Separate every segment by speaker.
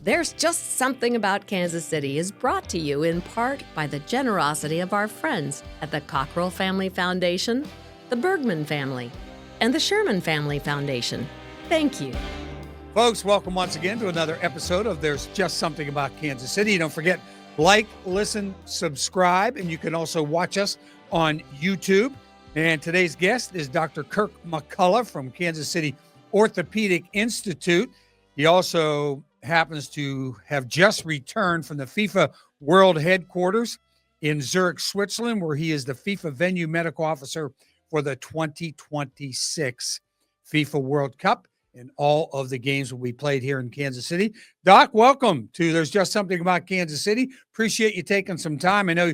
Speaker 1: There's Just Something About Kansas City is brought to you in part by the generosity of our friends at the Cockrell Family Foundation, the Bergman family, and the Sherman Family Foundation. Thank you.
Speaker 2: Folks, welcome once again to another episode of There's Just Something About Kansas City. Don't forget, like, listen, subscribe, and you can also watch us on YouTube. And today's guest is Dr. Kirk McCullough from Kansas City Orthopaedic Institute. He also happens to have just returned from the FIFA World Headquarters in Zurich, Switzerland, where he is the FIFA Venue Medical Officer for the 2026 FIFA World Cup. And all of the games will be played here in Kansas City. Doc, welcome to There's Just Something About Kansas City. Appreciate you taking some time. I know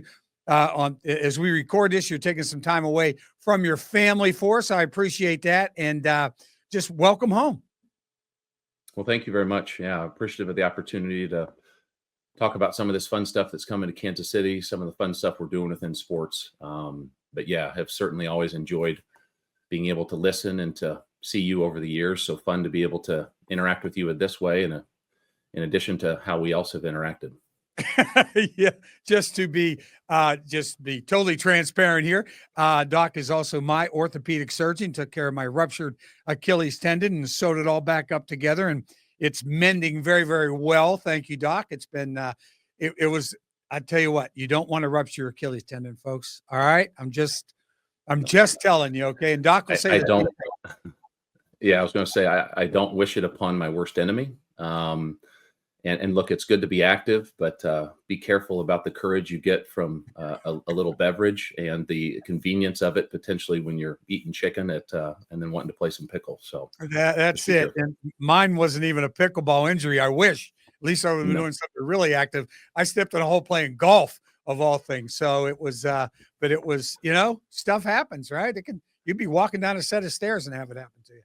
Speaker 2: as we record this, you're taking some time away from your family for us. I appreciate that. And just welcome home.
Speaker 3: Well, thank you very much. Yeah, appreciative of the opportunity to talk about some of this fun stuff that's coming to Kansas City, some of the fun stuff we're doing within sports. But yeah, have certainly always enjoyed being able to listen and to see you over the years. So fun to be able to interact with you in this way, and in addition to how we also have interacted.
Speaker 2: Yeah, just be totally transparent here. Doc is also my orthopedic surgeon, took care of my ruptured Achilles tendon and sewed it all back up together, and it's mending very, very well. Thank you, Doc. It's been it was, I tell you what, you don't want to rupture your Achilles tendon, folks. All right. I'm just telling you, okay. And Doc will say
Speaker 3: I don't. Yeah, I was going to say I don't wish it upon my worst enemy. And look, it's good to be active, but be careful about the courage you get from a little beverage and the convenience of it potentially when you're eating chicken and then wanting to play some pickle. So
Speaker 2: that's it. And mine wasn't even a pickleball injury. I wish. At least I was doing something really active. I stepped in a hole playing golf of all things. So it was, but it was, stuff happens, right? You'd be walking down a set of stairs and have it happen to you.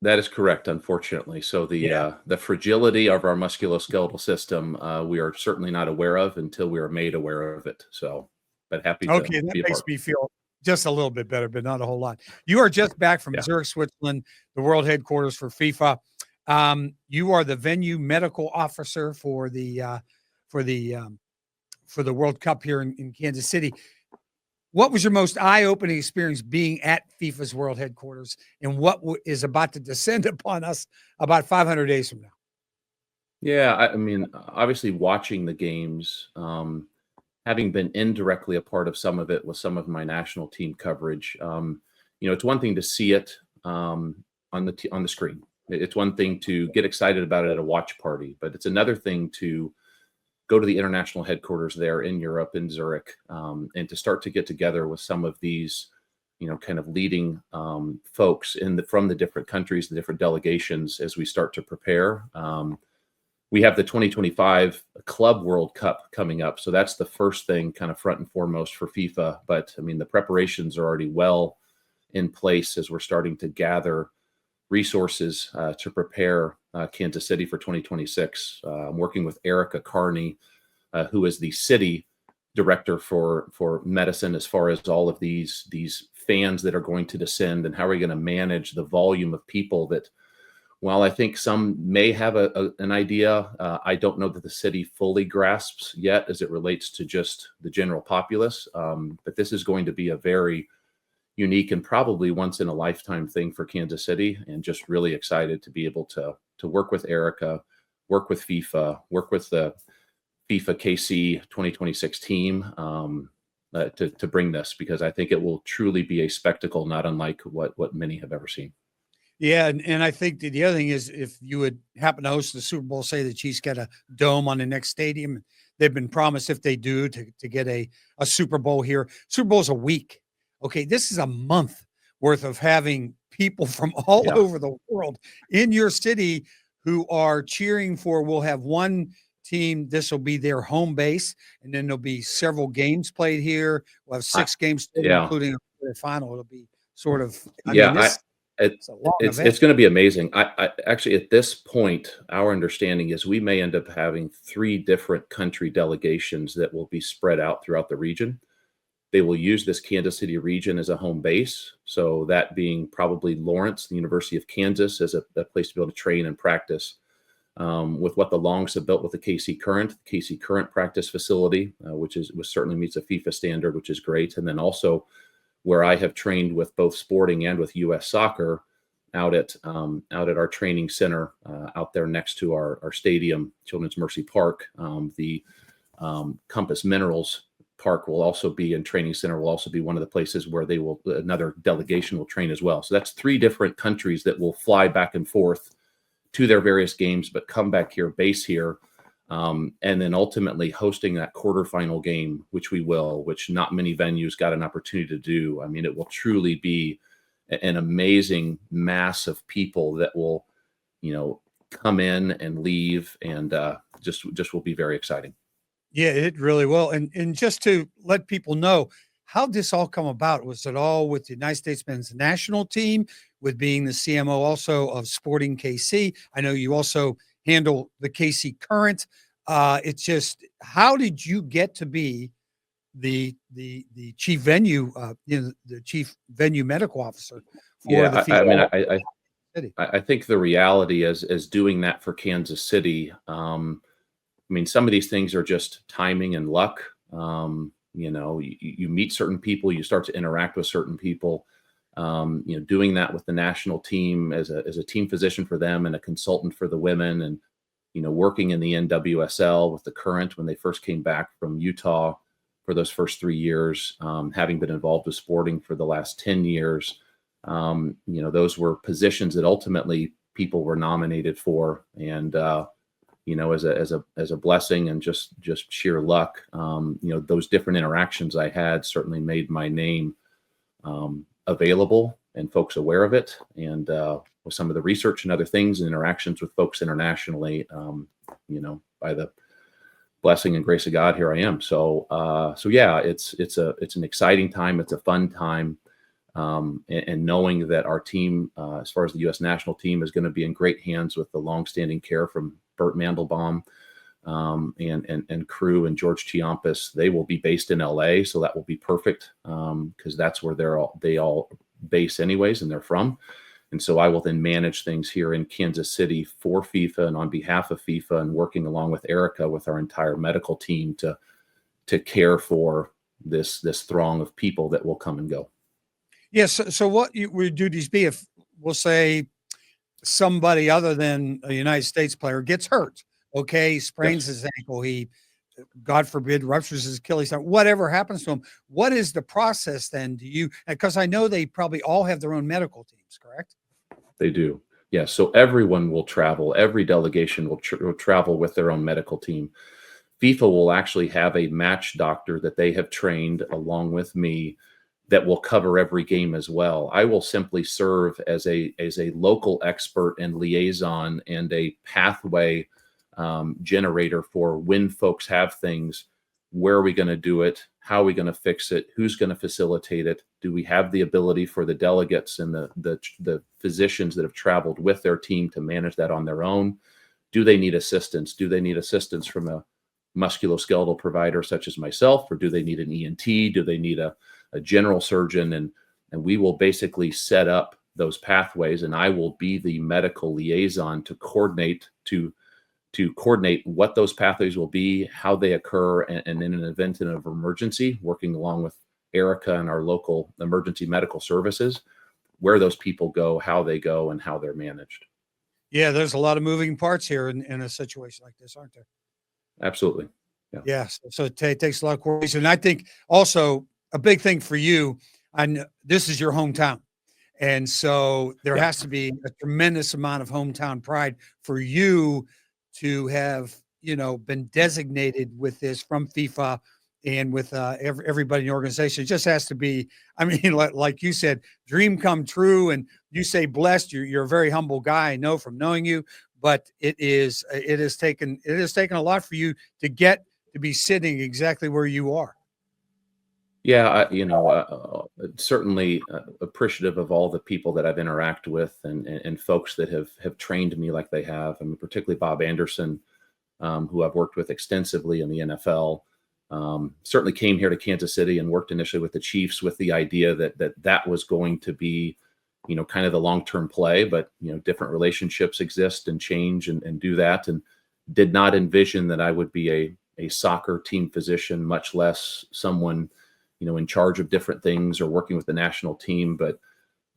Speaker 3: That is correct, unfortunately. So the fragility of our musculoskeletal system, we are certainly not aware of until we are made aware of it. So, but happy to be a part.
Speaker 2: That makes me feel just a little bit better, but not a whole lot. You are just back from Zurich, Switzerland, the world headquarters for FIFA. You are the venue medical officer for the World Cup here in Kansas City. What was your most eye-opening experience being at FIFA's world headquarters, and what is about to descend upon us about 500 days from now?
Speaker 3: Yeah, I mean, obviously watching the games, having been indirectly a part of some of it with some of my national team coverage, it's one thing to see it on the screen. It's one thing to get excited about it at a watch party, but it's another thing to go to the international headquarters there in Europe, in Zurich, and to start to get together with some of these, kind of leading folks from the different countries, the different delegations as we start to prepare. We have the 2025 Club World Cup coming up. So that's the first thing kind of front and foremost for FIFA. But I mean, the preparations are already well in place as we're starting to gather resources to prepare Kansas City for 2026. I'm working with Erica Carney, who is the city director for medicine, as far as all of these fans that are going to descend, and how are we going to manage the volume of people that, while I think some may have an idea, I don't know that the city fully grasps yet as it relates to just the general populace. But this is going to be a very unique and probably once in a lifetime thing for Kansas City, and just really excited to be able to work with Erica, work with FIFA, work with the FIFA KC 2026 team to bring this, because I think it will truly be a spectacle, not unlike what many have ever seen.
Speaker 2: Yeah, and I think the other thing is, if you would happen to host the Super Bowl, say the Chiefs get a dome on the next stadium, they've been promised, if they do, to get a Super Bowl here. Super Bowl's a week. Okay, this is a month worth of having people from all over the world in your city who are cheering for. We'll have one team. This will be their home base, and then there'll be several games played here. We'll have 6 games, including a final. It'll be sort of,
Speaker 3: it's going to be amazing. I actually, at this point, our understanding is we may end up having 3 different country delegations that will be spread out throughout the region. They will use this Kansas City region as a home base. So that being probably Lawrence, the University of Kansas, as a place to be able to train and practice. with what the Longs have built with the KC Current practice facility, which certainly meets a FIFA standard, which is great. And then also where I have trained with both sporting and with U.S. Soccer out at our training center out there next to our stadium, Children's Mercy Park. The Compass Minerals Park will also be, and training center will also be one of the places where another delegation will train as well. So that's 3 different countries that will fly back and forth to their various games, but come back here, base here, and then ultimately hosting that quarterfinal game, which not many venues got an opportunity to do. I mean, it will truly be an amazing mass of people that will, come in and leave, and just will be very exciting.
Speaker 2: Yeah, it really will. And just to let people know, how this all come about? Was it all with the United States men's national team, with being the CMO also of Sporting KC? I know you also handle the KC Current. It's just, how did you get to be the chief venue, the chief venue medical officer for the FIFA?
Speaker 3: I think the reality is doing that for Kansas City. Some of these things are just timing and luck. You meet certain people, you start to interact with certain people. Doing that with the national team as a team physician for them and a consultant for the women, and working in the NWSL with the Current when they first came back from Utah for those first 3 years, having been involved with sporting for the last 10 years. Those were positions that ultimately people were nominated for, and as a blessing and just sheer luck, those different interactions I had certainly made my name available and folks aware of it. And with some of the research and other things and interactions with folks internationally, by the blessing and grace of God, here I am. So yeah, it's an exciting time. It's a fun time. And knowing that our team, as far as the U.S. national team, is going to be in great hands with the longstanding care from Bert Mandelbaum and crew and George Chiampis. They will be based in LA, so that will be perfect because that's where they all base anyways, and they're from. And so I will then manage things here in Kansas City for FIFA and on behalf of FIFA, and working along with Erica with our entire medical team to care for this throng of people that will come and go.
Speaker 2: Yes. So what would duties be if, we'll say, somebody other than a United States player gets hurt? Okay, he sprains his ankle, he, God forbid, ruptures his Achilles, whatever happens to him. What is the process then? Because I know they probably all have their own medical teams, correct?
Speaker 3: They do. Yeah. So everyone will travel. Every delegation will travel with their own medical team. FIFA will actually have a match doctor that they have trained along with me that will cover every game as well. I will simply serve as a local expert and liaison and a pathway generator for when folks have things. Where are we going to do it? How are we going to fix it? Who's going to facilitate it? Do we have the ability for the delegates and the physicians that have traveled with their team to manage that on their own? Do they need assistance? Do they need assistance from a musculoskeletal provider such as myself, or do they need an ENT? Do they need a general surgeon? And we will basically set up those pathways, and I will be the medical liaison to coordinate what those pathways will be, how they occur, and in an event of emergency, working along with Erica and our local emergency medical services, where those people go, how they go, and how they're managed.
Speaker 2: Yeah, there's a lot of moving parts here in a situation like this, aren't there?
Speaker 3: Absolutely. Yeah.
Speaker 2: Yes. So it takes a lot of coordination. And I think also a big thing for you, this is your hometown. And so there has to be a tremendous amount of hometown pride for you to have, been designated with this from FIFA and with everybody in the organization. It just has to be, like you said, dream come true. And you say blessed, you're a very humble guy, I know from knowing you, but it has taken a lot for you to get to be sitting exactly where you are.
Speaker 3: Yeah, certainly appreciative of all the people that I've interacted with and folks that have trained me like they have. Particularly Bob Anderson, who I've worked with extensively in the NFL. Certainly came here to Kansas City and worked initially with the Chiefs with the idea that was going to be kind of the long-term play, but, different relationships exist and change and do that. And did not envision that I would be a soccer team physician, much less someone, in charge of different things or working with the national team. But,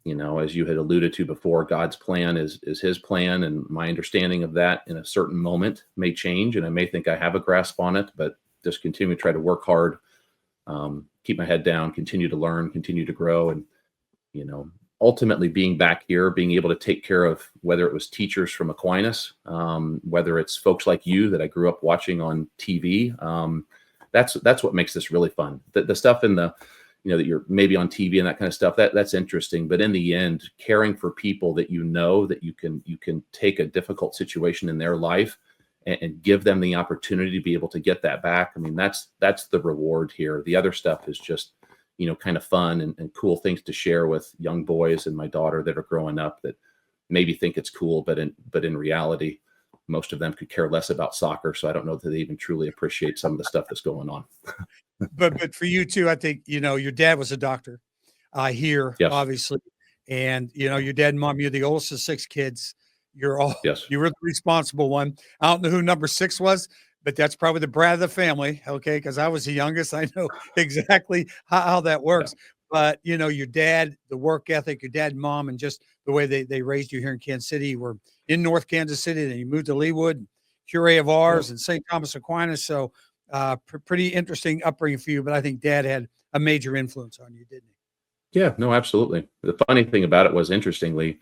Speaker 3: as you had alluded to before, God's plan is his plan. And my understanding of that in a certain moment may change. And I may think I have a grasp on it, but just continue to try to work hard, keep my head down, continue to learn, continue to grow. And, ultimately being back here, being able to take care of whether it was teachers from Aquinas, whether it's folks like you that I grew up watching on TV. That's what makes this really fun. The stuff in the, that you're maybe on TV and that kind of stuff, that's interesting. But in the end, caring for people that that you can take a difficult situation in their life and give them the opportunity to be able to get that back. I mean, that's the reward here. The other stuff is just, kind of fun and cool things to share with young boys and my daughter that are growing up that maybe think it's cool, but in reality, most of them could care less about soccer. So I don't know that they even truly appreciate some of the stuff that's going on.
Speaker 2: But for you too, I think, your dad was a doctor here,
Speaker 3: Yes.
Speaker 2: obviously. And, your dad and mom, you're the oldest of 6 kids. You were the responsible one. I don't know who number 6 was, but that's probably the brat of the family. Okay. Cause I was the youngest. I know exactly how that works. Yeah. But, your dad, the work ethic, your dad and mom, and just the way they raised you here in Kansas City. You were in North Kansas City, then you moved to Leawood, Curé of Ars, and St. Thomas Aquinas. So pretty interesting upbringing for you. But I think dad had a major influence on you, didn't he?
Speaker 3: Yeah, no, absolutely. The funny thing about it was, interestingly,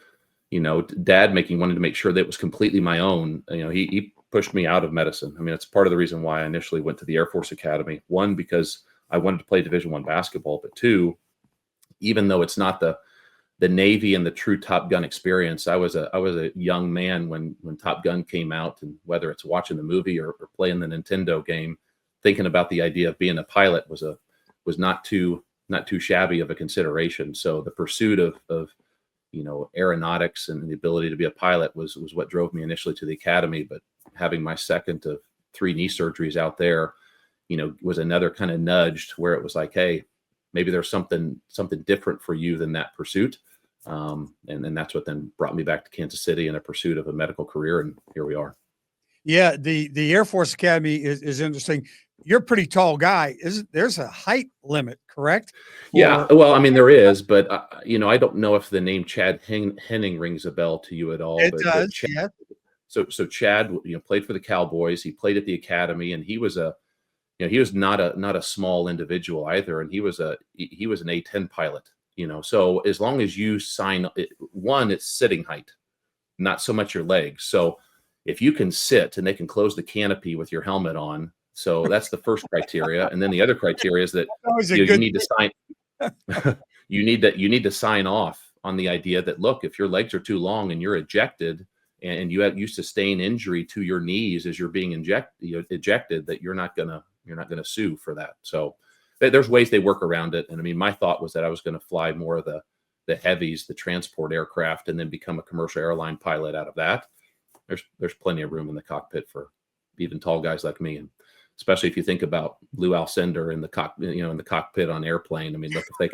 Speaker 3: dad wanted to make sure that it was completely my own. He pushed me out of medicine. I mean, it's part of the reason why I initially went to the Air Force Academy. One, because I wanted to play Division I basketball, but two, even though it's not the Navy and the true Top Gun experience, I was a young man when Top Gun came out, and whether it's watching the movie or playing the Nintendo game, thinking about the idea of being a pilot was not too shabby of a consideration. So the pursuit of aeronautics and the ability to be a pilot was what drove me initially to the academy. But having my second of 3 knee surgeries out there, was another kind of nudge to where it was like, hey, maybe there's something different for you than that pursuit. And then that's what then brought me back to Kansas City in a pursuit of a medical career. And here we are.
Speaker 2: Yeah. The Air Force Academy is interesting. You're a pretty tall guy. There's a height limit, correct?
Speaker 3: Yeah. Well, I mean, there is, but I don't know if the name Chad Henning rings a bell to you at all.
Speaker 2: It
Speaker 3: but
Speaker 2: does.
Speaker 3: Chad,
Speaker 2: Yeah.
Speaker 3: So Chad, played for the Cowboys. He played at the academy, and he was he was not a small individual either. And he was an A-10 pilot, so as long as you sign one, it's sitting height, not so much your legs. So if you can sit and they can close the canopy with your helmet on, so that's the first criteria. And then the other criteria is that you need to sign, you need to sign off on the idea that, look, if your legs are too long and you're ejected and you sustain injury to your knees as you're being ejected, that you're not gonna sue for that. So there's ways they work around it. And I mean, my thought was that I was going to fly more of the heavies, the transport aircraft, and then become a commercial airline pilot out of that. There's plenty of room in the cockpit for even tall guys like me. And especially if you think about Lou Alcindor in the cockpit on airplane. I mean, look, if they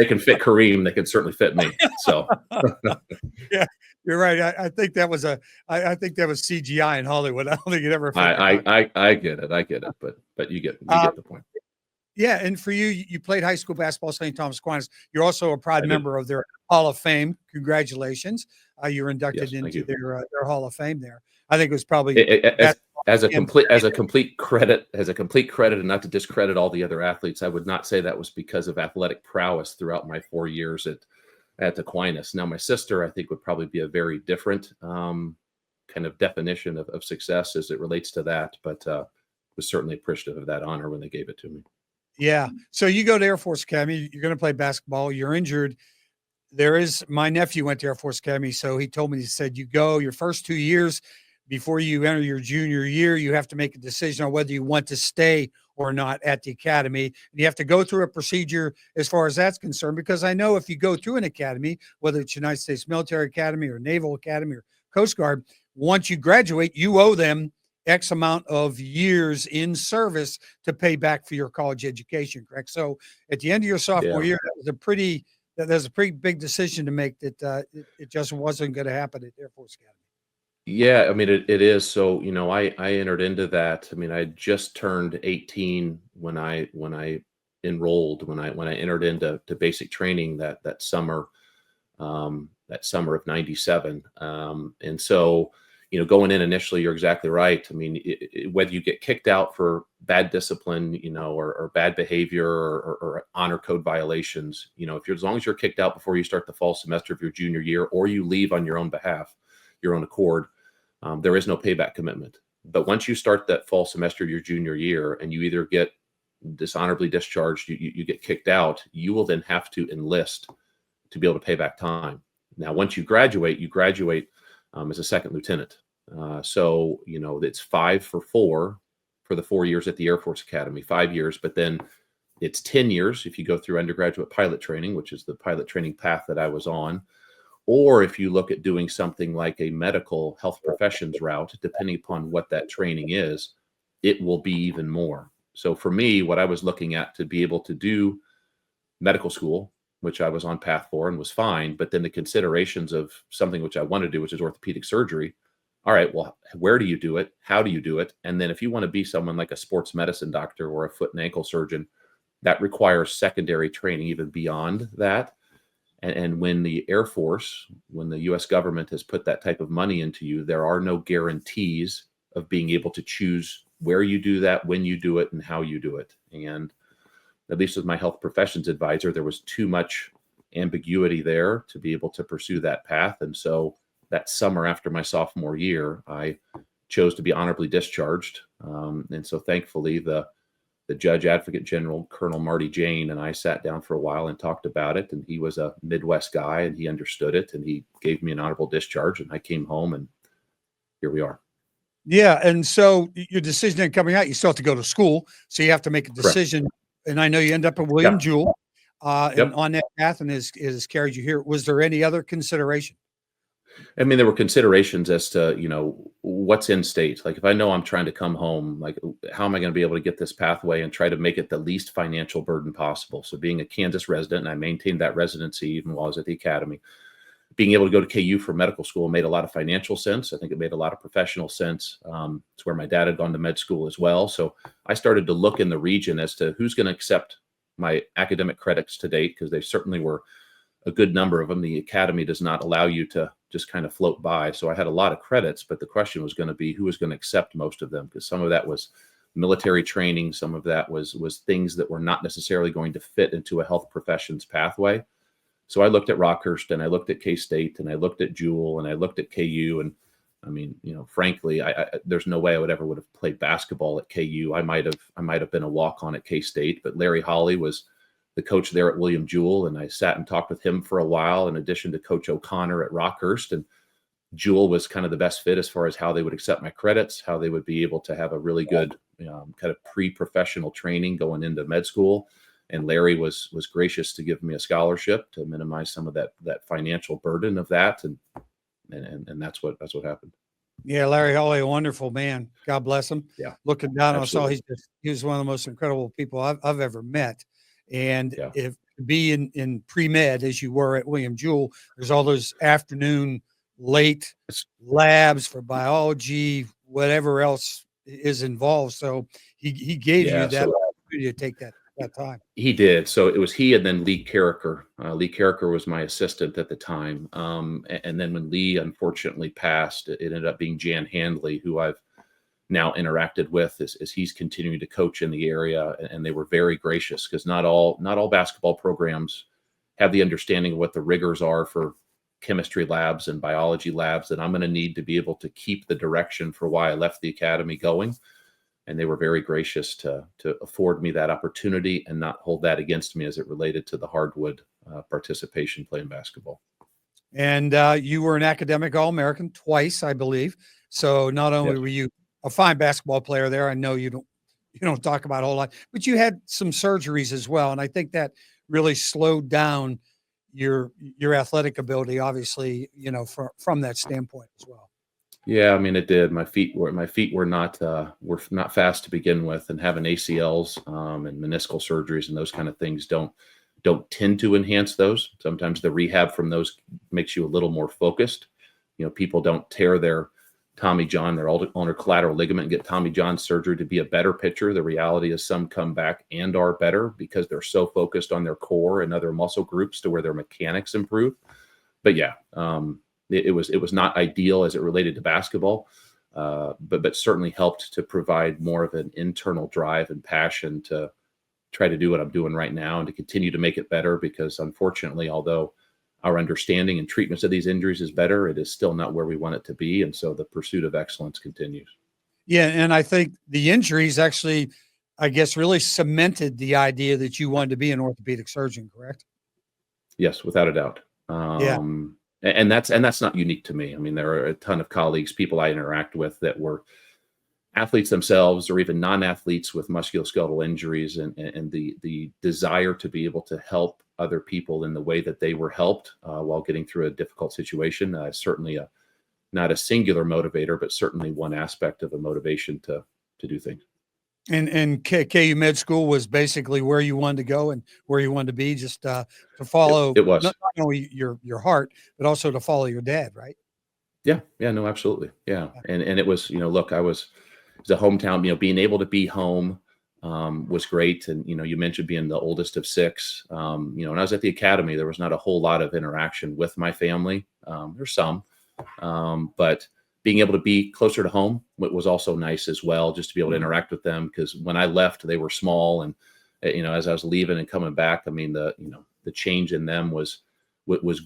Speaker 3: can fit Kareem, they can certainly fit me. So
Speaker 2: yeah, you're right. I think that was CGI in Hollywood. I don't think it ever.
Speaker 3: I get it, but you get the point.
Speaker 2: Yeah, and for you played high school basketball at St. Thomas Aquinas. You're also a proud member of their Hall of Fame. Congratulations! You're inducted into their Hall of Fame there. I think it was probably
Speaker 3: as a complete credit, and not to discredit all the other athletes. I would not say that was because of athletic prowess throughout my 4 years at Aquinas. Now, my sister, I think, would probably be a very different kind of definition of success as it relates to that, but was certainly appreciative of that honor when they gave it to me.
Speaker 2: Yeah. So you go to Air Force Academy, you're going to play basketball, you're injured. My nephew went to Air Force Academy. So he told me, he said, you go your first 2 years before you enter your junior year, you have to make a decision on whether you want to stay or not at the academy. And you have to go through a procedure as far as that's concerned, because I know if you go through an academy, whether it's United States Military Academy or Naval Academy or Coast Guard, once you graduate, you owe them X amount of years in service to pay back for your college education, correct? So at the end of your sophomore year, that was a pretty there's a pretty big decision to make that it just wasn't going to happen at Air Force Academy.
Speaker 3: Yeah, I mean, it is. So, I entered into that. I mean, I just turned 18 when I enrolled, when I entered into basic training that summer, that summer of '97. And so, going in initially, you're exactly right. I mean, whether you get kicked out for bad discipline, or bad behavior, or honor code violations, as long as you're kicked out before you start the fall semester of your junior year, or you leave on your own behalf, your own accord, there is no payback commitment. But once you start that fall semester of your junior year and you either get dishonorably discharged, you get kicked out, you will then have to enlist to be able to pay back time. Now, once you graduate as a second lieutenant. So, it's 5 for 4 for the 4 years at the Air Force Academy, 5 years, but then it's 10 years if you go through undergraduate pilot training, which is the pilot training path that I was on. Or if you look at doing something like a medical health professions route, depending upon what that training is, it will be even more. So for me, what I was looking at to be able to do medical school, which I was on path for and was fine, but then the considerations of something which I want to do, which is orthopedic surgery. All right, well, where do you do it? How do you do it? And then if you want to be someone like a sports medicine doctor or a foot and ankle surgeon, that requires secondary training even beyond that. And when the Air Force, when the U.S. government has put that type of money into you, there are no guarantees of being able to choose where you do that, when you do it, and how you do it. And at least with my health professions advisor, there was too much ambiguity there to be able to pursue that path. And so that summer after my sophomore year, I chose to be honorably discharged. And so thankfully, the Judge Advocate General, Colonel Marty Jane, and I sat down for a while and talked about it. And he was a Midwest guy and he understood it and he gave me an honorable discharge. And I came home and here we are.
Speaker 2: Yeah. And so your decision in coming out, you still have to go to school. So you have to make a decision. Correct. And I know you end up at William Jewell and on that path and has carried you here. Was there any other consideration?
Speaker 3: I mean, there were considerations as to, what's in state. Like if I know I'm trying to come home, like how am I going to be able to get this pathway and try to make it the least financial burden possible? So being a Kansas resident, and I maintained that residency even while I was at the academy, being able to go to KU for medical school made a lot of financial sense. I think it made a lot of professional sense. It's where my dad had gone to med school as well. So I started to look in the region as to who's going to accept my academic credits to date, because they certainly were a good number of them. The academy does not allow you to just kind of float by. So I had a lot of credits, but the question was going to be who was going to accept most of them, because some of that was military training. Some of that was things that were not necessarily going to fit into a health professions pathway. So I looked at Rockhurst and I looked at K-State and I looked at Jewell and I looked at KU. And I mean, frankly, there's no way I would have played basketball at KU. I might have been a walk-on at K-State, but Larry Hawley was the coach there at William Jewell, and I sat and talked with him for a while, in addition to Coach O'Connor at Rockhurst. And Jewell was kind of the best fit as far as how they would accept my credits, how they would be able to have a really good kind of pre-professional training going into med school. And Larry was gracious to give me a scholarship to minimize some of that financial burden of that, and that's what happened.
Speaker 2: Yeah, Larry Hawley, a wonderful man. God bless him.
Speaker 3: Yeah,
Speaker 2: looking down,
Speaker 3: absolutely.
Speaker 2: I saw he was one of the most incredible people I've ever met. And if be in pre-med as you were at William Jewell, there's all those afternoon late labs for biology, whatever else is involved. So he gave you that opportunity to take that time.
Speaker 3: He did. So it was he and then Lee Carricker. Lee Carricker was my assistant at the time. And then when Lee unfortunately passed, it ended up being Jan Handley, who I've now interacted with as he's continuing to coach in the area. And they were very gracious, because not all basketball programs have the understanding of what the rigors are for chemistry labs and biology labs that I'm going to need to be able to keep the direction for why I left the academy going. And they were very gracious to afford me that opportunity and not hold that against me as it related to the hardwood participation playing basketball.
Speaker 2: And you were an academic All-American twice, I believe. So not only were you a fine basketball player there, I know you don't talk about a whole lot, but you had some surgeries as well. And I think that really slowed down your athletic ability, obviously, from that standpoint as well.
Speaker 3: Yeah, I mean, it did. My feet were not fast to begin with, and having ACLs and meniscal surgeries and those kind of things don't don't tend to enhance those. Sometimes the rehab from those makes you a little more focused. People don't tear their Tommy John, their ulnar collateral ligament, and get Tommy John surgery to be a better pitcher. The reality is some come back and are better because they're so focused on their core and other muscle groups to where their mechanics improve. But yeah, it was not ideal as it related to basketball, but certainly helped to provide more of an internal drive and passion to try to do what I'm doing right now and to continue to make it better, because unfortunately, although our understanding and treatments of these injuries is better, it is still not where we want it to be. And so the pursuit of excellence continues.
Speaker 2: Yeah. And I think the injuries actually, I guess, really cemented the idea that you wanted to be an orthopedic surgeon, correct?
Speaker 3: Yes, without a doubt.
Speaker 2: Yeah.
Speaker 3: And that's not unique to me. I mean, there are a ton of colleagues, people I interact with that were athletes themselves or even non-athletes with musculoskeletal injuries, and the desire to be able to help other people in the way that they were helped while getting through a difficult situation. Certainly not a singular motivator, but certainly one aspect of the motivation to do things.
Speaker 2: And KU Med School was basically where you wanted to go and where you wanted to be, just to follow
Speaker 3: it was.
Speaker 2: not only your heart, but also to follow your dad, right?
Speaker 3: Yeah, no, absolutely. Yeah. And it was, look, it was a hometown, being able to be home was great. And, you mentioned being the oldest of six. When I was at the academy, there was not a whole lot of interaction with my family. There's some, but being able to be closer to home was also nice as well, just to be able to interact with them. Because when I left, they were small, and as I was leaving and coming back, I mean, the change in them was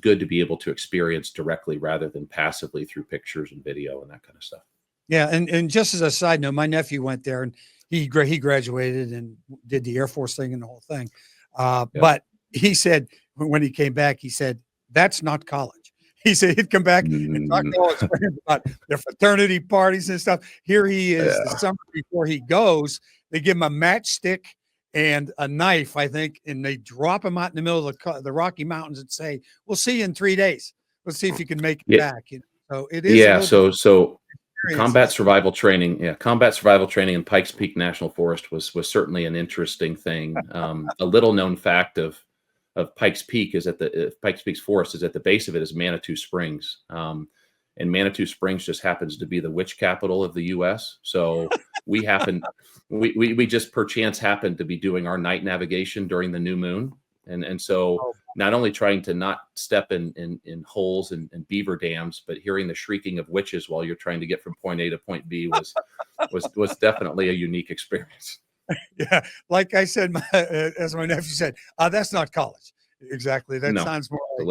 Speaker 3: good to be able to experience directly rather than passively through pictures and video and that kind of stuff.
Speaker 2: Yeah, and just as a side note, my nephew went there and he graduated and did the Air Force thing and the whole thing. But he said when he came back, he said that's not college. He said he'd come back and talk to all his friends about their fraternity parties and stuff. Here he is the summer before he goes. They give him a matchstick and a knife, I think, and they drop him out in the middle of the Rocky Mountains and say, "We'll see you in 3 days. Let's see if you can make it back." So it is.
Speaker 3: Yeah. So combat survival training in Pikes Peak National Forest was certainly an interesting thing. A little known fact of Pikes Peak is Pikes Peak's forest is at the base of it is Manitou Springs. And Manitou Springs just happens to be the witch capital of the U.S. So we just perchance happened to be doing our night navigation during the new moon. And so not only trying to not step in holes and beaver dams, but hearing the shrieking of witches while you're trying to get from point A to point B was definitely a unique experience.
Speaker 2: Yeah. Like I said, as my nephew said, that's not college. Exactly. That sounds more like,
Speaker 3: a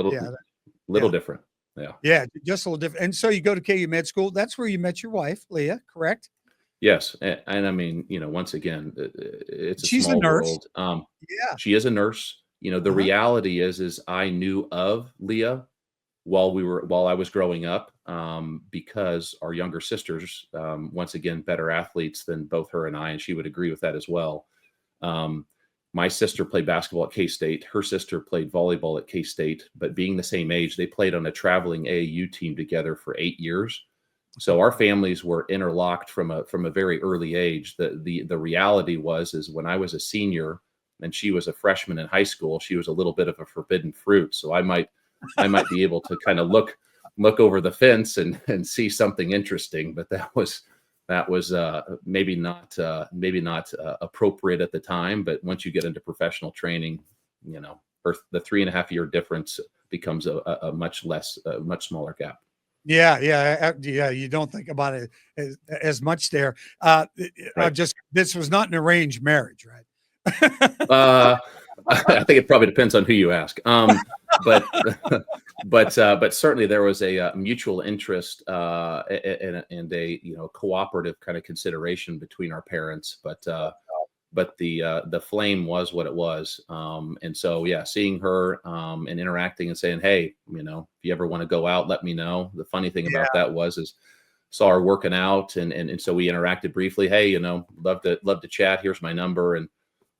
Speaker 3: little different. Yeah.
Speaker 2: Yeah. Just a little different. And so you go to KU Med School. That's where you met your wife, Leah, correct?
Speaker 3: Yes. And I mean, once again, she's a small
Speaker 2: nurse.
Speaker 3: World. She is a nurse. The reality is I knew of Leah while I was growing up, because our younger sisters, once again, better athletes than both her and I, and she would agree with that as well. My sister played basketball at K-State. Her sister played volleyball at K-State, but being the same age, they played on a traveling AAU team together for 8 years. So our families were interlocked from a very early age. The reality is when I was a senior and she was a freshman in high school, she was a little bit of a forbidden fruit. So I might be able to kind of look over the fence and see something interesting, but that was maybe not appropriate at the time. But once you get into professional training, the 3.5 year difference becomes a much smaller gap.
Speaker 2: Yeah. You don't think about it as much there. Right. This was not an arranged marriage, right?
Speaker 3: I think it probably depends on who you ask. But certainly there was a mutual interest and a cooperative kind of consideration between our parents. But the flame was what it was. And so seeing her and interacting and saying, "Hey, if you ever want to go out, let me know." The funny thing about that is saw her working out, and so we interacted briefly. "Hey, love to chat. Here's my number." And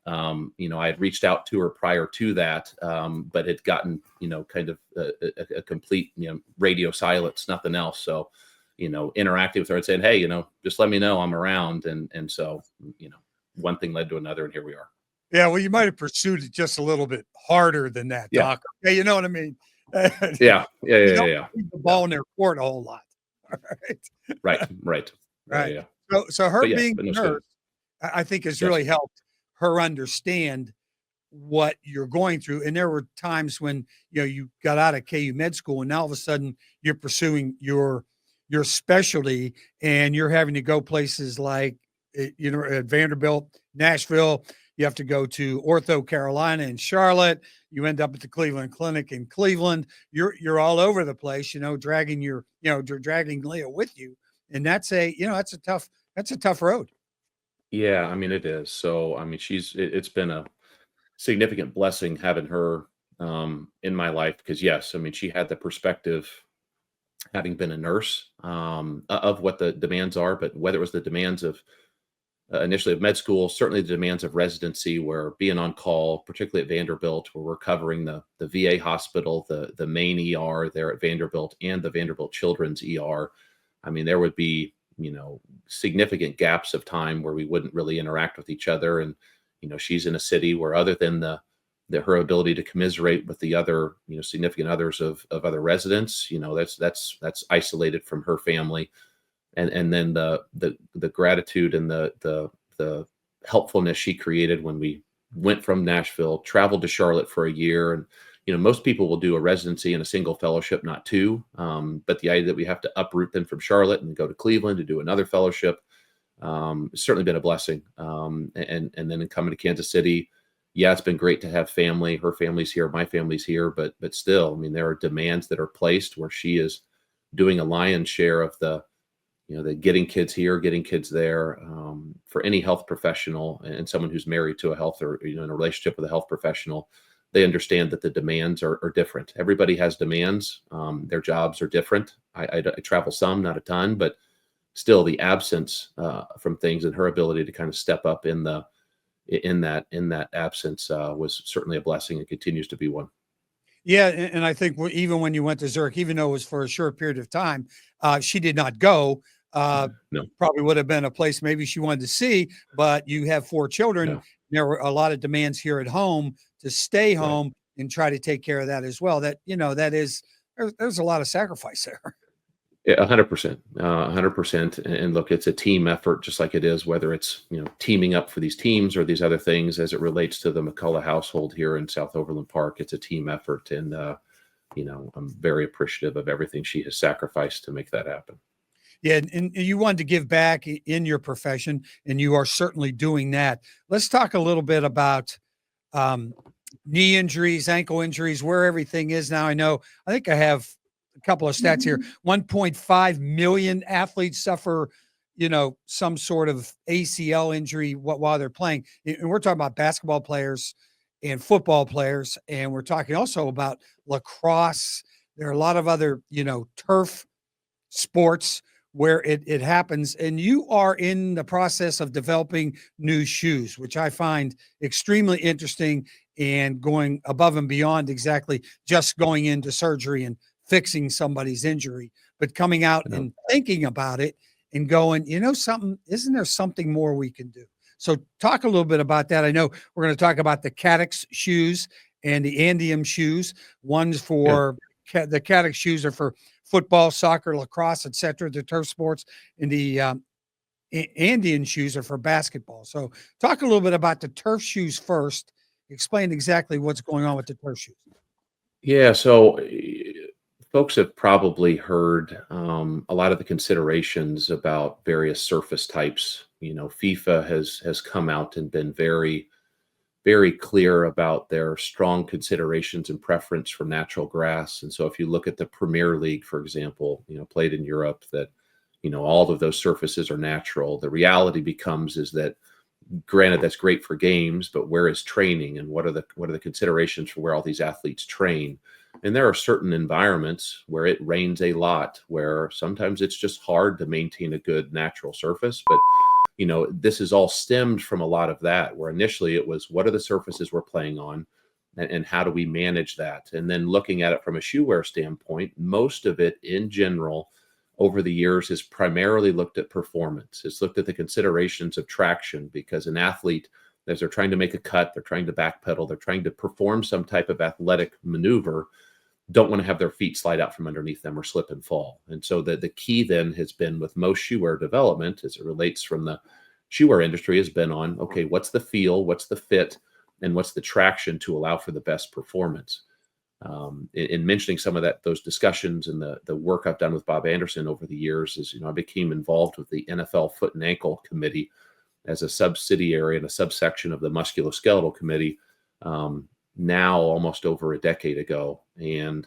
Speaker 3: I had reached out to her prior to that, but had gotten, kind of a complete, radio silence, nothing else. So, interacting with her and saying, "Hey, just let me know I'm around." And so, one thing led to another, and here we are.
Speaker 2: Yeah, well, you might have pursued it just a little bit harder than that,
Speaker 3: Yeah.
Speaker 2: Doc. Okay, you know what I mean?
Speaker 3: Yeah. Yeah.
Speaker 2: You
Speaker 3: Yeah.
Speaker 2: don't
Speaker 3: Yeah.
Speaker 2: leave the
Speaker 3: Yeah.
Speaker 2: ball in their court a whole lot. All right.
Speaker 3: Right. Right. Yeah.
Speaker 2: Right.
Speaker 3: Yeah.
Speaker 2: So her
Speaker 3: But yeah,
Speaker 2: being
Speaker 3: but no,
Speaker 2: a
Speaker 3: it's good.
Speaker 2: nurse, I think has
Speaker 3: Yes.
Speaker 2: really helped her understand what you're going through. And there were times when, you got out of KU med school and now all of a sudden you're pursuing your specialty and you're having to go places like, at Vanderbilt, Nashville. You have to go to Ortho Carolina in Charlotte. You end up at the Cleveland Clinic in Cleveland. You're all over the place, dragging dragging Leah with you. And that's a tough road.
Speaker 3: Yeah. I mean, it is. So, I mean, it's been a significant blessing having her in my life because, yes, I mean, she had the perspective, having been a nurse, of what the demands are, but whether it was the demands of initially of med school, certainly the demands of residency, where being on call, particularly at Vanderbilt, where we're covering the VA hospital, the main ER there at Vanderbilt, and the Vanderbilt Children's ER. I mean, there would be, significant gaps of time where we wouldn't really interact with each other. And, she's in a city where, other than her ability to commiserate with the other, significant others of other residents, that's isolated from her family. And then the gratitude and the helpfulness she created when we went from Nashville, traveled to Charlotte for a year. And most people will do a residency in a single fellowship, not two. But the idea that we have to uproot them from Charlotte and go to Cleveland to do another fellowship, has certainly been a blessing. And then coming to Kansas City, yeah, it's been great to have family. Her family's here, my family's here, but still, I mean, there are demands that are placed where she is doing a lion's share of the getting kids here, getting kids there. For any health professional and someone who's married to a health, or in a relationship with a health professional, they understand that the demands are different. Everybody has demands. Their jobs are different. I travel some, not a ton, but still the absence from things, and her ability to kind of step up in that absence was certainly a blessing and continues to be one.
Speaker 2: Yeah, and I think even when you went to Zurich, even though it was for a short period of time, she did not go.
Speaker 3: No,
Speaker 2: Probably would have been a place maybe she wanted to see, but you have 4 children.
Speaker 3: no,
Speaker 2: There were a lot of demands here at home to stay
Speaker 3: right.
Speaker 2: home and try to take care of that as well. That is there's a lot of sacrifice there.
Speaker 3: Yeah, 100%, 100%. And look, it's a team effort, just like it is, whether it's, teaming up for these teams or these other things as it relates to the McCullough household here in South Overland Park. It's a team effort. And, I'm very appreciative of everything she has sacrificed to make that happen.
Speaker 2: Yeah, and you wanted to give back in your profession, and you are certainly doing that. Let's talk a little bit about um, knee injuries, ankle injuries, where everything is now. I think I have a couple of stats here. 1.5 million athletes suffer, some sort of ACL injury while they're playing. And we're talking about basketball players and football players, and we're talking also about lacrosse. There are a lot of other, turf sports where it happens, and you are in the process of developing new shoes, which I find extremely interesting, and going above and beyond exactly just going into surgery and fixing somebody's injury, but coming out
Speaker 3: You know,
Speaker 2: and thinking about it and going, something, isn't there something more we can do? So talk a little bit about that. I know we're going to talk about the Caddx shoes and the Andium shoes. One's
Speaker 3: yeah.
Speaker 2: for the Caddx shoes are for football, soccer, lacrosse, etc., the turf sports, and the Andean shoes are for basketball. So talk a little bit about the turf shoes first. Explain exactly what's going on with the turf shoes.
Speaker 3: Yeah. So folks have probably heard a lot of the considerations about various surface types. FIFA has come out and been very, very clear about their strong considerations and preference for natural grass. And so if you look at the Premier League, for example, played in Europe, that, all of those surfaces are natural. The reality becomes is that, granted, that's great for games, but where is training, and what are the considerations for where all these athletes train? And there are certain environments where it rains a lot, where sometimes it's just hard to maintain a good natural surface. But this is all stemmed from a lot of that, where initially it was, what are the surfaces we're playing on, and how do we manage that? And then looking at it from a shoe wear standpoint, most of it in general over the years has primarily looked at performance. It's looked at the considerations of traction, because an athlete as they're trying to make a cut, they're trying to backpedal, they're trying to perform some type of athletic maneuver, don't want to have their feet slide out from underneath them or slip and fall. And so the key then has been with most shoe wear development as it relates from the shoe wear industry has been on, okay, what's the feel, what's the fit, and what's the traction to allow for the best performance. In mentioning some of those discussions and the work I've done with Bob Anderson over the years is, I became involved with the NFL Foot and Ankle Committee as a subsidiary and a subsection of the Musculoskeletal Committee, now almost over a decade ago. And,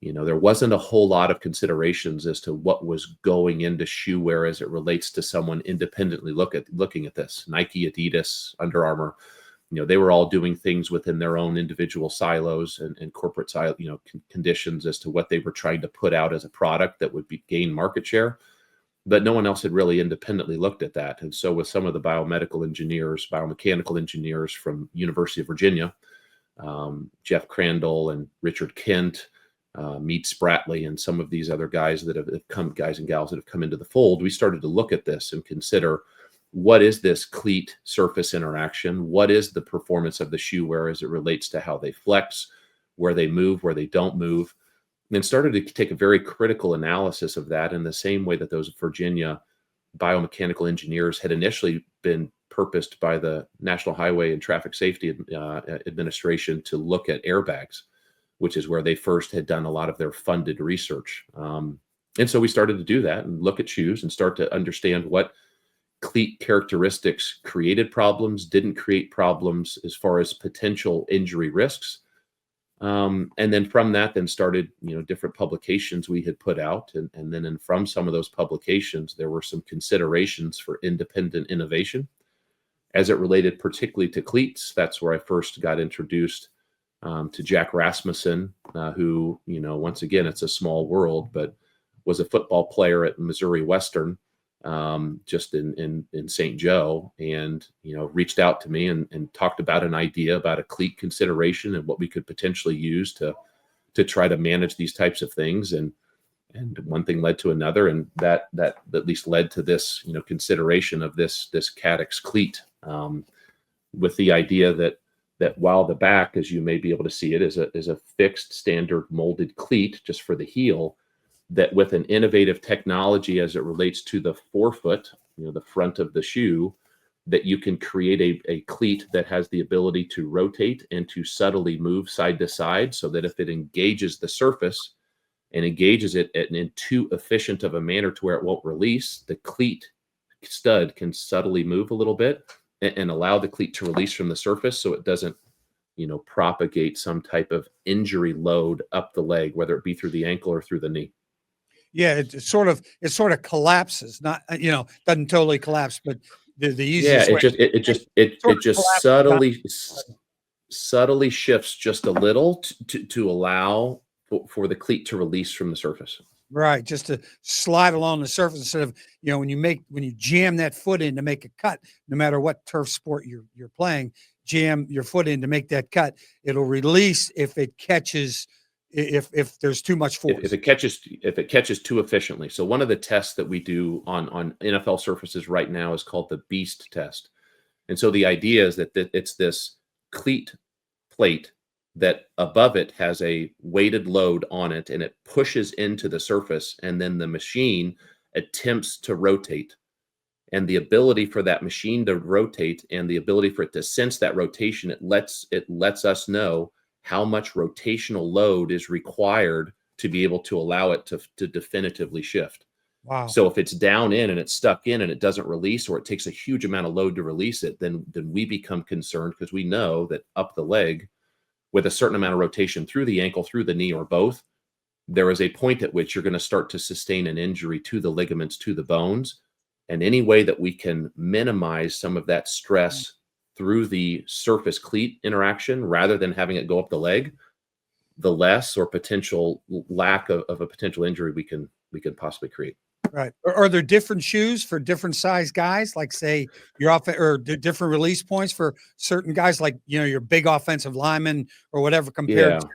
Speaker 3: there wasn't a whole lot of considerations as to what was going into shoe wear as it relates to someone independently looking at this. Nike, Adidas, Under Armour, they were all doing things within their own individual silos and corporate conditions as to what they were trying to put out as a product that would gain market share. But no one else had really independently looked at that. And so with some of the biomechanical engineers from University of Virginia, Jeff Crandall and Richard Kent, Mead Spratley, and some of these other guys and gals that have come into the fold, we started to look at this and consider, what is this cleat surface interaction? What is the performance of the shoe wear as it relates to how they flex, where they move, where they don't move? And then started to take a very critical analysis of that in the same way that those Virginia biomechanical engineers had initially been purposed by the National Highway and Traffic Safety Administration to look at airbags, which is where they first had done a lot of their funded research. And so we started to do that and look at shoes and start to understand what cleat characteristics created problems, didn't create problems as far as potential injury risks. And then from that, then started, different publications we had put out. And then from some of those publications, there were some considerations for independent innovation as it related particularly to cleats. That's where I first got introduced to Jack Rasmussen, who, once again, it's a small world, but was a football player at Missouri Western, just in St. Joe, and reached out to me and talked about an idea about a cleat consideration and what we could potentially use to try to manage these types of things. And one thing led to another, and that at least led to this consideration of this Caddx cleat, with the idea that while the back, as you may be able to see it, is a fixed standard molded cleat just for the heel, that with an innovative technology as it relates to the forefoot, the front of the shoe, that you can create a cleat that has the ability to rotate and to subtly move side to side, so that if it engages the surface and engages it in too efficient of a manner to where it won't release, the cleat stud can subtly move a little bit and allow the cleat to release from the surface, so it doesn't propagate some type of injury load up the leg, whether it be through the ankle or through the knee.
Speaker 2: Yeah, it sort of collapses, not doesn't totally collapse, but the easiest way.
Speaker 3: It just subtly shifts just a little to allow for the cleat to release from the surface.
Speaker 2: Right, just to slide along the surface instead of when you jam that foot in to make a cut, no matter what turf sport you're playing, jam your foot in to make that cut. It'll release if it catches. If there's too much force,
Speaker 3: if it catches too efficiently. So one of the tests that we do on NFL surfaces right now is called the Beast test. And so the idea is that it's this cleat plate that above it has a weighted load on it, and it pushes into the surface, and then the machine attempts to rotate. And the ability for that machine to rotate and the ability for it to sense that rotation, it lets us know how much rotational load is required to be able to allow it to definitively shift.
Speaker 2: Wow.
Speaker 3: So if it's down in and it's stuck in and it doesn't release, or it takes a huge amount of load to release it, then we become concerned, because we know that up the leg, with a certain amount of rotation through the ankle, through the knee, or both, there is a point at which you're going to start to sustain an injury to the ligaments, to the bones. And any way that we can minimize some of that stress through the surface cleat interaction, rather than having it go up the leg, the less or potential lack of a potential injury we can possibly create.
Speaker 2: Right. Are there different shoes for different size guys? Like, say, different release points for certain guys, like your big offensive lineman or whatever, compared to,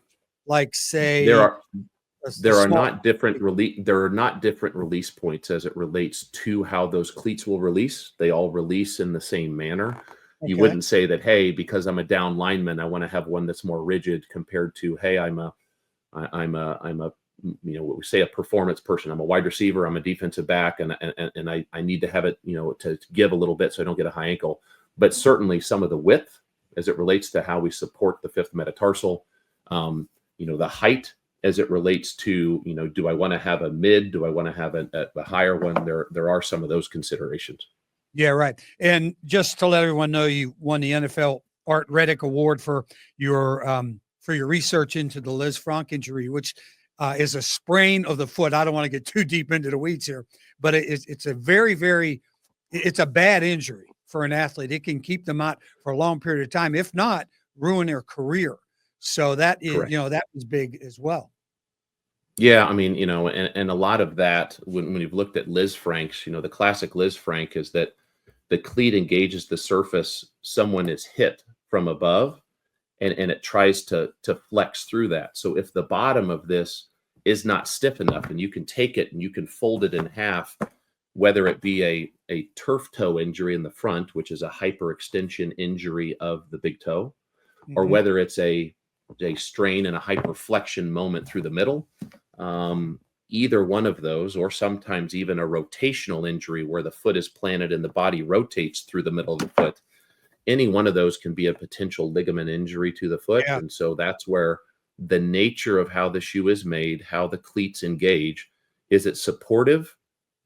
Speaker 2: like, say, there are not different release points as it relates to how those cleats will release. They all release in the same manner.
Speaker 3: You
Speaker 2: Okay.
Speaker 3: wouldn't say that, hey, because I'm a down lineman, I want to have one that's more rigid compared to, hey, I'm a what we say, a performance person. I'm a wide receiver. I'm a defensive back, and I need to have it, to give a little bit so I don't get a high ankle. But certainly some of the width, as it relates to how we support the fifth metatarsal, the height as it relates to, do I want to have a mid? Do I want to have a higher one? There are some of those considerations.
Speaker 2: Yeah, right. And just to let everyone know, you won the NFL Art Reddick Award for your research into the Liz Frank injury, which is a sprain of the foot. I don't want to get too deep into the weeds here, but it's a it's a bad injury for an athlete. It can keep them out for a long period of time, if not ruin their career. So that is,
Speaker 3: Correct.
Speaker 2: that was big as well.
Speaker 3: Yeah, I mean, and a lot of that, when you've looked at Liz Frank's, the classic Liz Frank is that the cleat engages the surface someone is hit from above, and it tries to flex through that. So if the bottom of this is not stiff enough, and you can take it and you can fold it in half, whether it be a turf toe injury in the front, which is a hyperextension injury of the big toe, or
Speaker 2: Mhm.
Speaker 3: whether it's a strain and a hyperflexion moment through the middle, either one of those, or sometimes even a rotational injury where the foot is planted and the body rotates through the middle of the foot. Any one of those can be a potential ligament injury to the foot.
Speaker 2: Yeah.
Speaker 3: And so that's where the nature of how the shoe is made, how the cleats engage, is it supportive,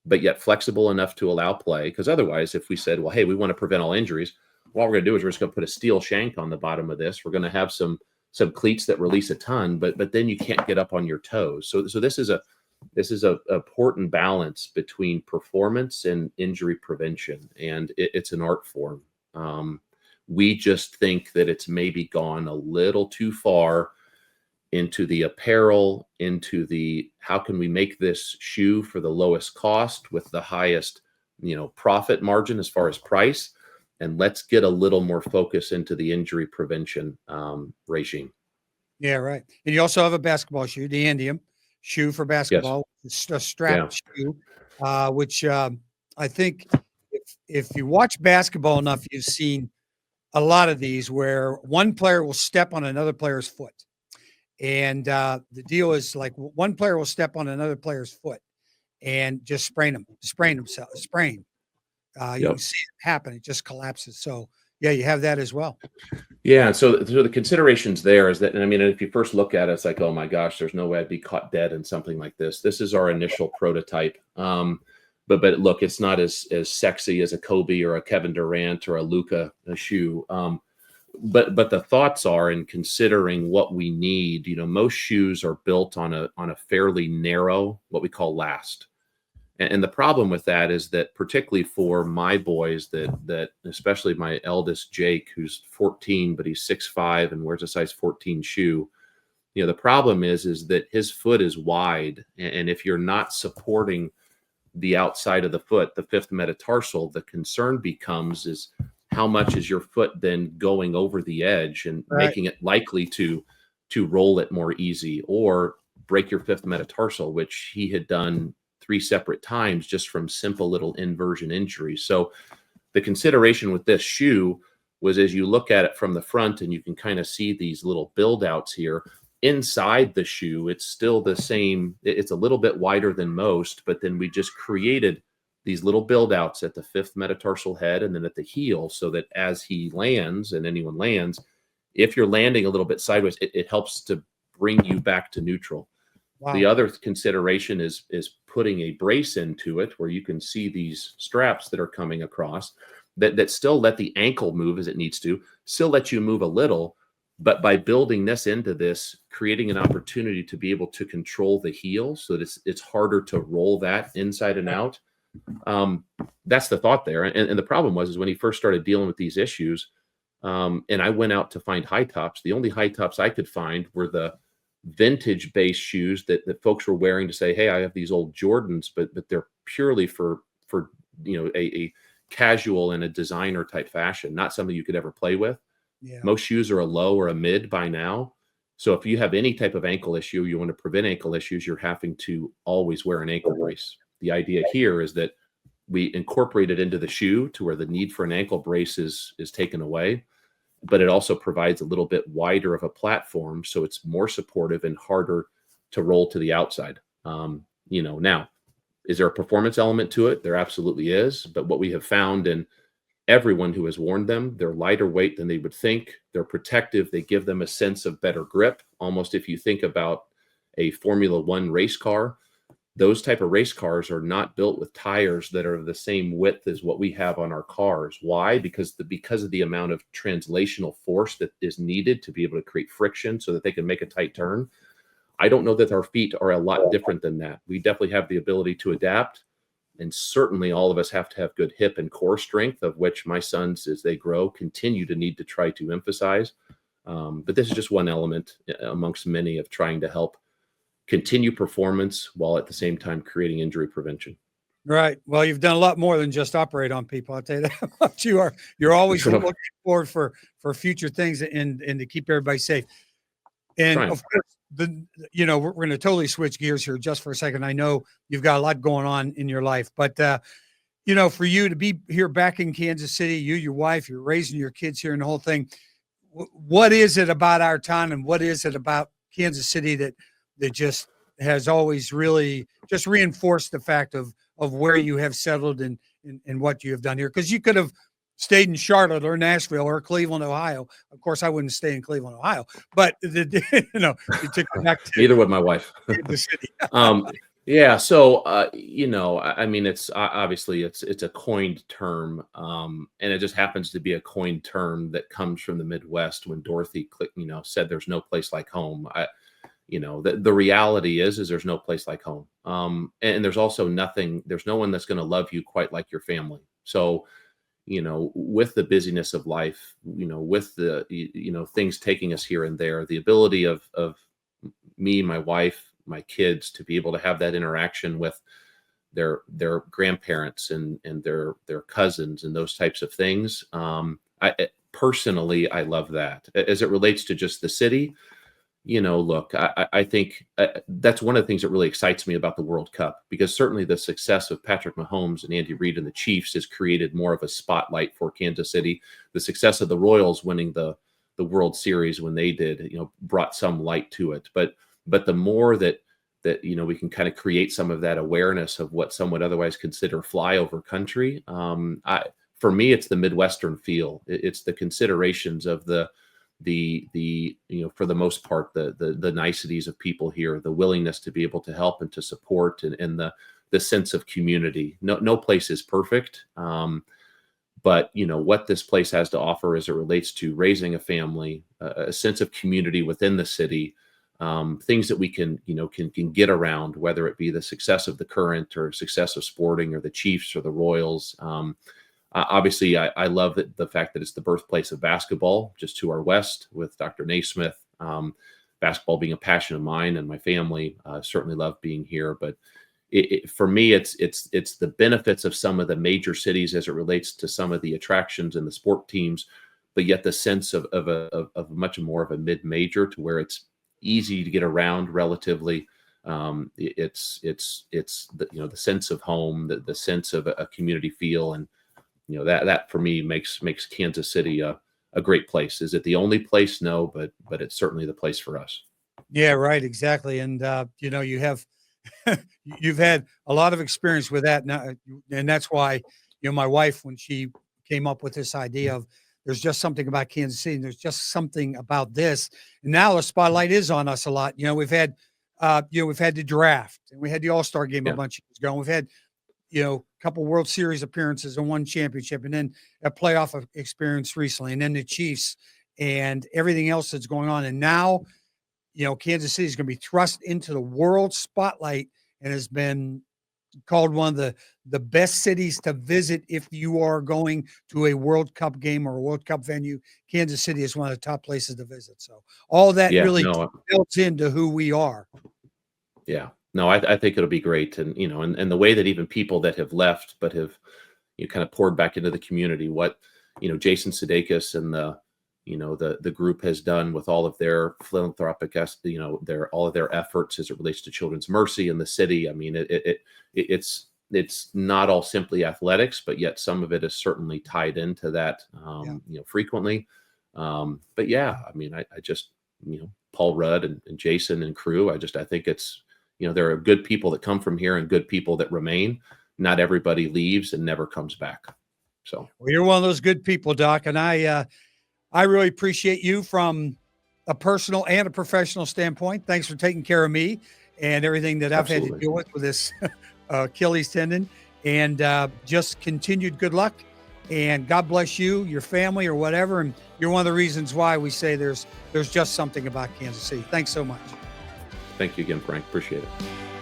Speaker 3: but yet flexible enough to allow play? Because otherwise, if we said, well, hey, we want to prevent all injuries, what we're going to do is we're just going to put a steel shank on the bottom of this. We're going to have some cleats that release a ton, but then you can't get up on your toes. So this is a important balance between performance and injury prevention, and it's an art form. We just think that it's maybe gone a little too far into the apparel, into the how can we make this shoe for the lowest cost with the highest, profit margin as far as price, and let's get a little more focus into the injury prevention regime.
Speaker 2: Yeah, right. And you also have a basketball shoe, the Andium shoe for
Speaker 3: Yes.
Speaker 2: basketball. It's a
Speaker 3: Yeah.
Speaker 2: strapped shoe, which I think if you watch basketball enough, you've seen a lot of these where one player will step on another player's foot. And the deal is like one player will step on another player's foot and just sprain himself. You can see it happen. It just collapses. So, yeah, you have that as well.
Speaker 3: Yeah. So the considerations there is that, and I mean, if you first look at it, it's like, oh my gosh, there's no way I'd be caught dead in something like this. This is our initial prototype. But look, it's not as sexy as a Kobe or a Kevin Durant or a Luka shoe. But the thoughts are, in considering what we need, most shoes are built on a fairly narrow, what we call last. And the problem with that is that, particularly for my boys, that especially my eldest Jake, who's 14, but he's 6'5" and wears a size 14 shoe. The problem is that his foot is wide, and if you're not supporting the outside of the foot, the fifth metatarsal, the concern becomes is how much is your foot then going over the edge and
Speaker 2: Right.
Speaker 3: making it likely to roll it more easy or break your fifth metatarsal, which he had done 3 separate times just from simple little inversion injuries. So the consideration with this shoe was, as you look at it from the front and you can kind of see these little build outs here, inside the shoe, it's still the same. It's a little bit wider than most, but then we just created these little build outs at the fifth metatarsal head and then at the heel, so that as he lands, and anyone lands, if you're landing a little bit sideways, it helps to bring you back to neutral.
Speaker 2: Wow.
Speaker 3: The other consideration is putting a brace into it, where you can see these straps that are coming across that still let the ankle move as it needs to, still let you move a little, but by building this into this, creating an opportunity to be able to control the heel so that it's harder to roll that inside and out. That's the thought there. And the problem was when he first started dealing with these issues, and I went out to find high tops, the only high tops I could find were the vintage based shoes that folks were wearing to say, hey, I have these old Jordans, but they're purely for a casual and a designer type fashion, not something you could ever play with.
Speaker 2: Yeah.
Speaker 3: Most shoes are a low or a mid by now. So if you have any type of ankle issue, you want to prevent ankle issues, you're having to always wear an ankle brace. The idea here is that we incorporate it into the shoe to where the need for an ankle brace is taken away, but it also provides a little bit wider of a platform, so it's more supportive and harder to roll to the outside. Now, is there a performance element to it? There absolutely is. But what we have found in everyone who has worn them, they're lighter weight than they would think. They're protective. They give them a sense of better grip. Almost if you think about a Formula One race car, those type of race cars are not built with tires that are the same width as what we have on our cars. Why? Because of the amount of translational force that is needed to be able to create friction so that they can make a tight turn. I don't know that our feet are a lot different than that. We definitely have the ability to adapt. And certainly all of us have to have good hip and core strength, of which my sons, as they grow, continue to need to try to emphasize. But this is just one element amongst many of trying to help continue performance while at the same time creating injury prevention.
Speaker 2: Right. Well, you've done a lot more than just operate on people. I'll tell you that much. You're always looking forward for future things and to keep everybody safe. And of course, we're going to totally switch gears here just for a second. I know you've got a lot going on in your life, but for you to be here back in Kansas City, you, your wife, you're raising your kids here and the whole thing. What is it about our time, and what is it about Kansas City that just has always really just reinforced the fact of where you have settled and what you have done here? Because you could have stayed in Charlotte or Nashville or Cleveland, Ohio. Of course, I wouldn't stay in Cleveland, Ohio, but you took me back to
Speaker 3: neither would my wife.
Speaker 2: the city.
Speaker 3: Yeah. So, I mean, it's obviously it's a coined term, and it just happens to be a coined term that comes from the Midwest when Dorothy, said there's no place like home. The reality is there's no place like home. And there's also there's no one that's going to love you quite like your family. So, with the busyness of life, with the, things taking us here and there, the ability of me, my wife, my kids to be able to have that interaction with their grandparents and their cousins and those types of things. Personally, I love that. As it relates to just the city, look, I think that's one of the things that really excites me about the World Cup, because certainly the success of Patrick Mahomes and Andy Reid and the Chiefs has created more of a spotlight for Kansas City. The success of the Royals winning the World Series when they did, brought some light to it. But the more that we can kind of create some of that awareness of what some would otherwise consider flyover country. For me, it's the Midwestern feel. It's the considerations of the for the most part, the niceties of people here, the willingness to be able to help and to support, and the sense of community. No place is perfect. But what this place has to offer as it relates to raising a family, a sense of community within the city, things that we can get around, whether it be the success of the Current or success of Sporting or the Chiefs or the Royals. Obviously, I love the fact that it's the birthplace of basketball, just to our west with Dr. Naismith. Basketball being a passion of mine and my family, certainly love being here. But for me, it's the benefits of some of the major cities as it relates to some of the attractions and the sport teams, but yet the sense of much more of a mid-major, to where it's easy to get around relatively. It's the sense of home, the sense of a community feel, and that for me makes Kansas City a great place. Is it the only place? No, but it's certainly the place for us.
Speaker 2: Yeah, right, exactly. And you have you've had a lot of experience with that now, and that's why my wife, when she came up with this idea of there's just something about Kansas City, and there's just something about this, and now the spotlight is on us a lot. We've had the draft, and we had the All-Star game a bunch of years ago. And we've had a couple World Series appearances and one championship, and then a playoff experience recently, and then the Chiefs and everything else that's going on. And now, Kansas City is going to be thrust into the world spotlight and has been called one of the best cities to visit if you are going to a World Cup game or a World Cup venue. Kansas City is one of the top places to visit. So all that really builds into who we are.
Speaker 3: Yeah. No, I think it'll be great. And, and the way that even people that have left, but have kind of poured back into the community, what, Jason Sudeikis and the group has done with all of their philanthropic, all of their efforts as it relates to Children's Mercy in the city. I mean, it's it's not all simply athletics, but yet some of it is certainly tied into that, frequently. But yeah, I mean, I just, Paul Rudd and Jason and crew, I think it's, there are good people that come from here and good people that remain. Not everybody leaves and never comes back. So
Speaker 2: well, you're one of those good people, Doc. And I really appreciate you from a personal and a professional standpoint. Thanks for taking care of me and everything that I've had to deal with this Achilles tendon, and just continued good luck, and God bless you, your family, or whatever. And you're one of the reasons why we say there's just something about Kansas City. Thanks so much.
Speaker 3: Thank you again, Frank. Appreciate it.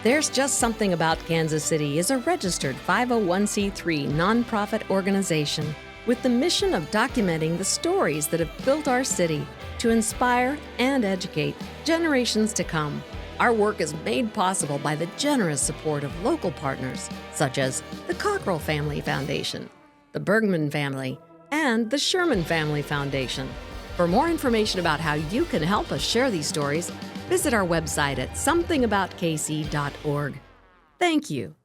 Speaker 1: There's Just Something About Kansas City is a registered 501c3 nonprofit organization with the mission of documenting the stories that have built our city to inspire and educate generations to come. Our work is made possible by the generous support of local partners such as the Cockrell Family Foundation, the Bergman family, and the Sherman Family Foundation. For more information about how you can help us share these stories, visit our website at somethingaboutKC.org. Thank you.